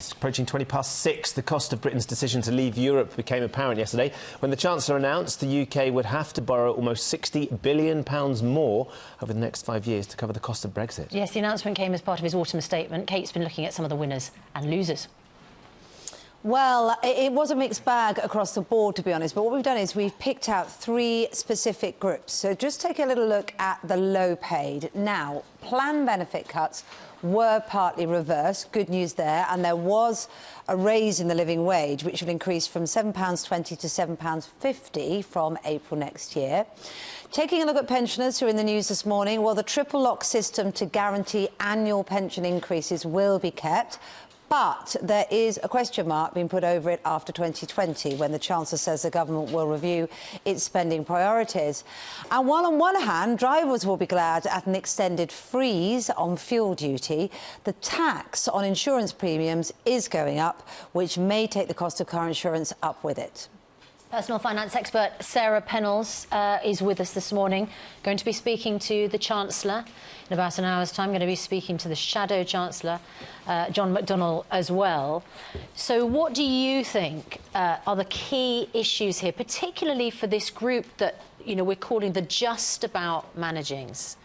It's approaching 6:20. The cost of Britain's decision to leave Europe became apparent yesterday when the Chancellor announced the UK would have to borrow almost £60 billion more over the next 5 years to cover the cost of Brexit. Yes, the announcement came as part of his autumn statement. Kate's been looking at some of the winners and losers. Well, it was a mixed bag across the board, to be honest, but what we've done is we've picked out 3 specific groups. So just take a little look at the low paid. Now, plan benefit cuts were partly reversed, good news there, and there was a raise in the living wage, which will increase from £7.20 to £7.50 from April next year. Taking a look at pensioners who are in the news this morning, well, the triple lock system to guarantee annual pension increases will be kept, but there is a question mark being put over it after 2020, when the Chancellor says the government will review its spending priorities. And while on one hand, drivers will be glad at an extended freeze on fuel duty, the tax on insurance premiums is going up, which may take the cost of car insurance up with it. Personal finance expert Sarah Pennells is with us this morning, going to be speaking to the Chancellor. In about an hour's time, going to be speaking to the Shadow Chancellor, John McDonnell, as well. So what do you think are the key issues here, particularly for this group that, you know, we're calling the just about managings?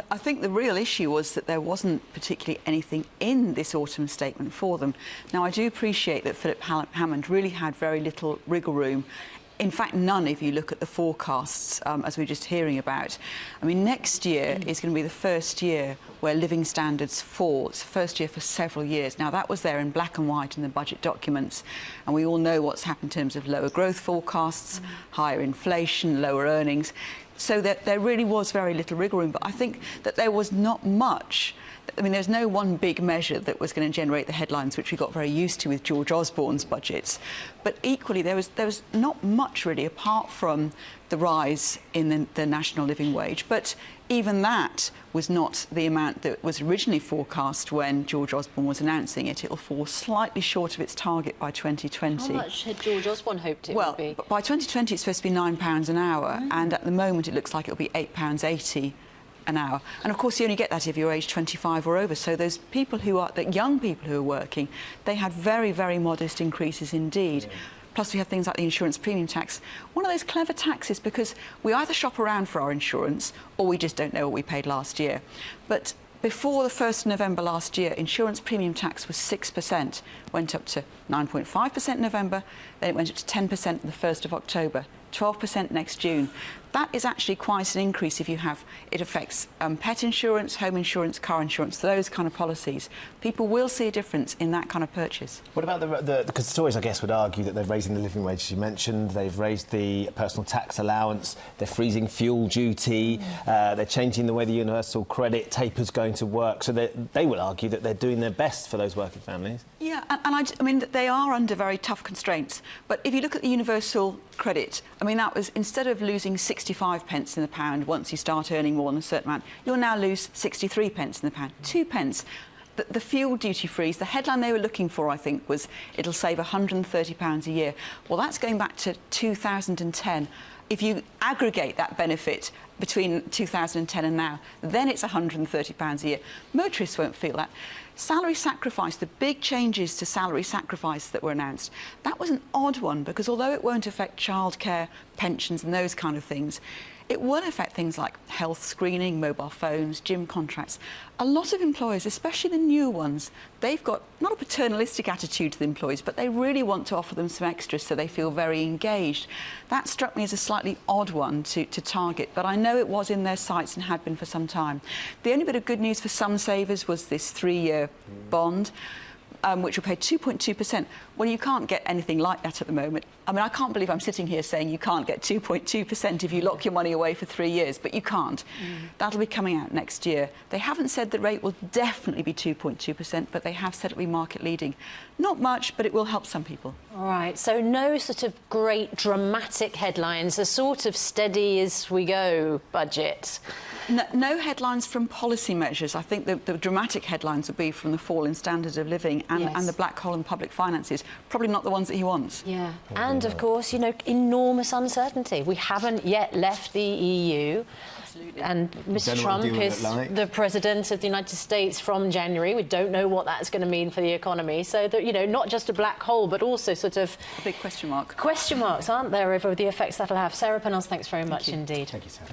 I think the real issue was that there wasn't particularly anything in this autumn statement for them. Now, I do appreciate that Philip Hammond really had very little wriggle room. In fact, none if you look at the forecasts, as we were just hearing about. I mean, next year is going to be the first year where living standards fall. It's the first year for several years. Now, that was there in black and white in the budget documents, and we all know what's happened in terms of lower growth forecasts, higher inflation, lower earnings. So that there really was very little wriggle room. But I think that there was not much. I mean, there's no one big measure that was going to generate the headlines, which we got very used to with George Osborne's budgets. But equally, there was not much really, apart from the rise in the national living wage. But even that was not the amount that was originally forecast when George Osborne was announcing it. It'll fall slightly short of its target by 2020. How much had George Osborne hoped it would be? Well, by 2020, it's supposed to be £9 an hour, and at the moment, it looks like it'll be £8.80 an hour. And of course, you only get that if you're age 25 or over. So those people who are, the young people who are working, they had very, very modest increases indeed. Yeah. Plus, we have things like the insurance premium tax. One of those clever taxes, because we either shop around for our insurance or we just don't know what we paid last year. But before the 1st of November last year, insurance premium tax was 6%, went up to 9.5% in November, then it went up to 10% on the 1st of October, 12% next June. That is actually quite an increase if you have, it affects pet insurance, home insurance, car insurance, those kind of policies. People will see a difference in that kind of purchase. What about because the Tories, I guess, would argue that they're raising the living wage, as you mentioned, they've raised the personal tax allowance, they're freezing fuel duty, they're changing the way the universal credit taper's going to work, so they will argue that they're doing their best for those working families. Yeah, and I mean, they are under very tough constraints, but if you look at the universal credit, I mean, that was, instead of losing 65 pence in the pound once you start earning more than a certain amount, you'll now lose 63 pence in the pound, 2 pence. The fuel duty freeze, the headline they were looking for, I think, was it'll save £130 a year. Well, that's going back to 2010. If you aggregate that benefit between 2010 and now, then it's £130 a year. Motorists won't feel that. Salary sacrifice, the big changes to salary sacrifice that were announced, that was an odd one, because although it won't affect childcare, pensions and those kind of things, it will affect things like health screening, mobile phones, gym contracts. A lot of employers, especially the new ones, they've got not a paternalistic attitude to the employees, but they really want to offer them some extras so they feel very engaged. That struck me as a slightly odd one to target, but I know it was in their sights and had been for some time. The only bit of good news for some savers was this 3-year bond, which will pay 2.2%. Well, you can't get anything like that at the moment. I mean, I can't believe I'm sitting here saying you can't get 2.2% if you lock your money away for 3 years, but you can't. That'll be coming out next year. They haven't said the rate will definitely be 2.2%, but they have said it'll be market leading. Not much, but it will help some people. All right, so no sort of great dramatic headlines, a sort of steady as we go budget. No headlines from policy measures. I think the dramatic headlines would be from the fall in standard of living and the black hole in public finances. Probably not the ones that he wants. Yeah, and And, of course, you know, enormous uncertainty. We haven't yet left the EU. Absolutely. And Mr. know what Trump the deal will is look like. the president of the United States from January. We don't know what that's going to mean for the economy. So, that, you know, not just a black hole, but also sort of... A big question mark. Question marks, aren't there, over the effects that'll have. Sarah Pennells, thanks very much indeed. Thank you, Sarah.